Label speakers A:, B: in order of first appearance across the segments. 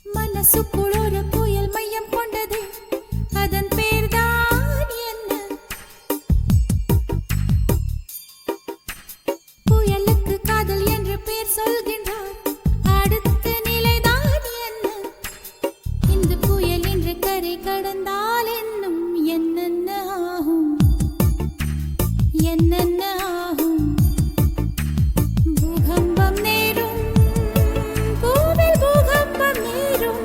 A: மனசுக்குள் ஒரு புயல் மையம் கொண்டது, அதன் பேர்தான் என்ன? புயலுக்கு காதல் என்று பேர் சொல்கின்றார், அடுத்த நிலைதான் என்ன? இந்த புயல் என்று கரை கடந்தால் இன்னும் என்னென்ன ஆகும், என்னென்ன ஆகும்? பூகம்பம் நேரும், பூவில் பூகம்பம் நேரும்,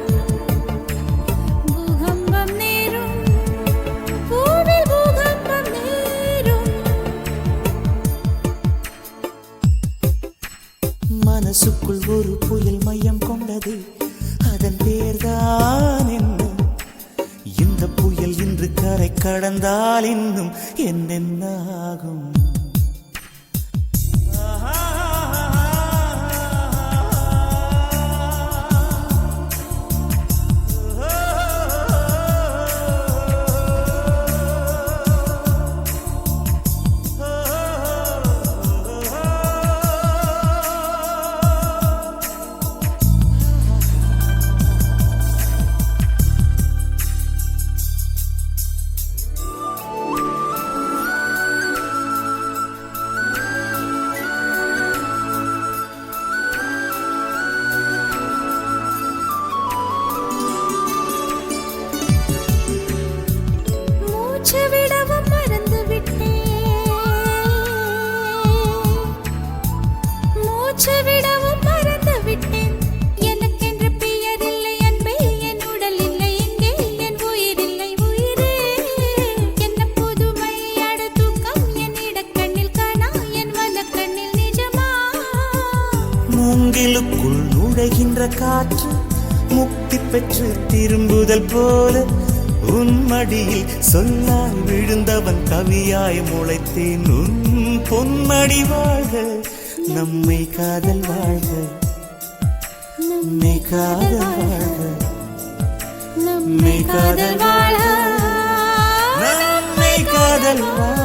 A: பூகம்பம் நேரும், பூவில் பூகம்பம் நேரும்.
B: மனசுக்குள் ஒரு புயல் மையம் கொண்டது, அதன் பேர்தான் என்ன? இந்த புயல் இன்று கரை கடந்தால் இன்னும் என்னென்ன ஆகும்?
A: மூச்சு விடவும் மறந்து விட்டேன், மூச்சு விடவும் மறந்து விட்டேன். எனக்கென்று பெயர் இல்லை அன்பே, என் உடல் இல்லை இங்கே, என் உயிர் இல்லை உயிரே. என்ன புதுமை அட தூக்கம், என் இடக்கண்ணில் காணா, என் மனக்கண்ணில் நிஜமா?
B: மூங்கிலுக்குள் நுழைகின்ற காற்று முக்தி பெற்று திரும்புதல் போல உன் மடியில் சொல்லால் விழுந்தவன் கவியாய் முளைத்தேன். உன் பொன்மடி வாழ்க, நம்மை காதல் வாழ்க, நம்மை காதல் வாழ்க,
A: நம்மை காதல் வாழ,
B: நம்மை காதல் வாழ்க.